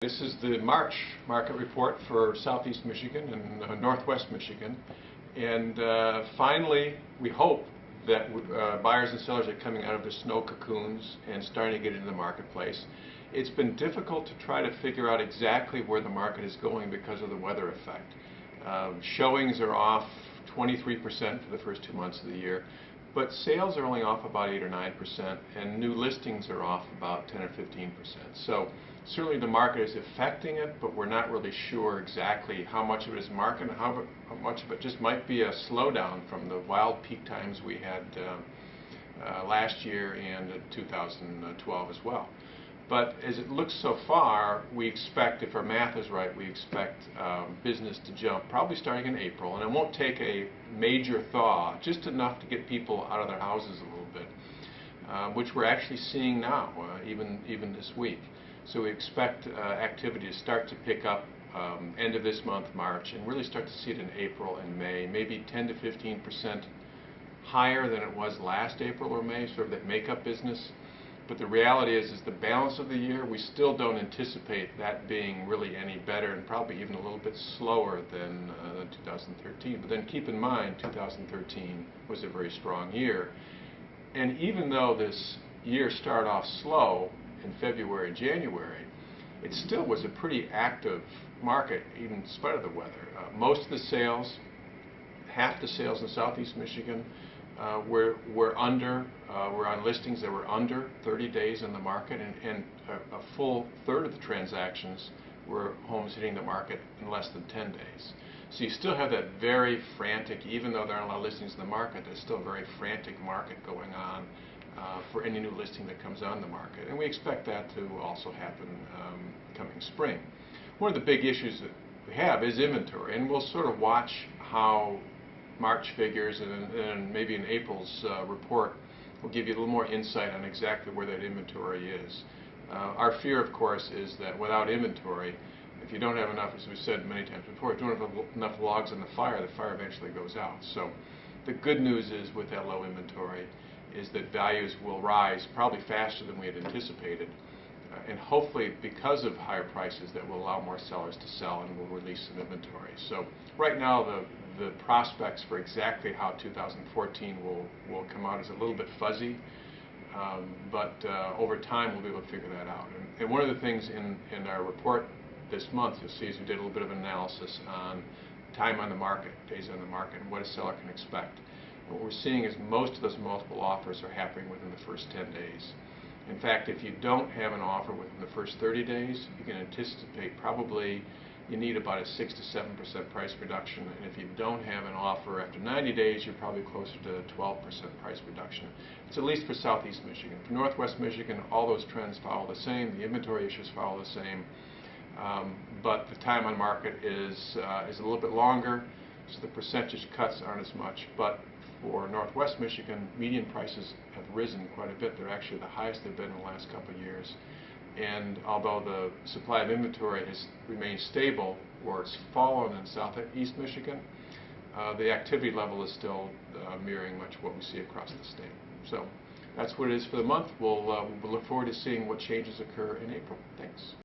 This is the March market report for Southeast Michigan and Northwest Michigan. And finally, we hope that buyers and sellers are coming out of their snow cocoons and starting to get into the marketplace. It's been difficult to try to figure out exactly where the market is going because of the weather effect. Showings are off 23% for the first 2 months of the year, but sales are only off about 8 or 9%, and new listings are off about 10 or 15%. So certainly the market is affecting it, but we're not really sure exactly how much of it is market and how much of it just might be a slowdown from the wild peak times we had last year and 2012 as well. But as it looks so far, we expect, if our math is right, we expect business to jump probably starting in April. And it won't take a major thaw, just enough to get people out of their houses a little bit, which we're actually seeing now, even this week. So we expect activity to start to pick up end of this month, March, and really start to see it in April and May, maybe 10 to 15% higher than it was last April or May, sort of that make-up business. But the reality is the balance of the year, we still don't anticipate that being really any better, and probably even a little bit slower than 2013. But then keep in mind, 2013 was a very strong year. And even though this year started off slow in February and January, it still was a pretty active market, even in spite of the weather. Most of the sales, half the sales in Southeast Michigan, were on listings that were under 30 days in the market, and a full third of the transactions were homes hitting the market in less than 10 days. So you still have that very frantic, even though there aren't a lot of listings in the market, there's still a very frantic market going on for any new listing that comes on the market. And we expect that to also happen coming spring. One of the big issues that we have is inventory, and we'll sort of watch how March figures and maybe in April's report will give you a little more insight on exactly where that inventory is. Our fear, of course, is that without inventory, if you don't have enough, as we've said many times before, if you don't have enough logs in the fire eventually goes out. So the good news is, with that low inventory, is that values will rise probably faster than we had anticipated. And hopefully, because of higher prices, that will allow more sellers to sell and will release some inventory. So right now, the prospects for exactly how 2014 will come out is a little bit fuzzy, but over time we'll be able to figure that out. And one of the things in our report this month, you'll see, is we did a little bit of analysis on time on the market, days on the market, and what a seller can expect. And what we're seeing is most of those multiple offers are happening within the first 10 days. In fact, if you don't have an offer within the first 30 days, you can anticipate probably you need about a 6 to 7% price reduction. And if you don't have an offer after 90 days, you're probably closer to 12% price reduction. It's at least for Southeast Michigan. For Northwest Michigan, all those trends follow the same. The inventory issues follow the same. But the time on market is a little bit longer, so the percentage cuts aren't as much. But for Northwest Michigan, median prices have risen quite a bit. They're actually the highest they've been in the last couple of years. And although the supply of inventory has remained stable, or it's fallen in Southeast Michigan, the activity level is still mirroring much what we see across the state. So that's what it is for the month. We'll look forward to seeing what changes occur in April. Thanks.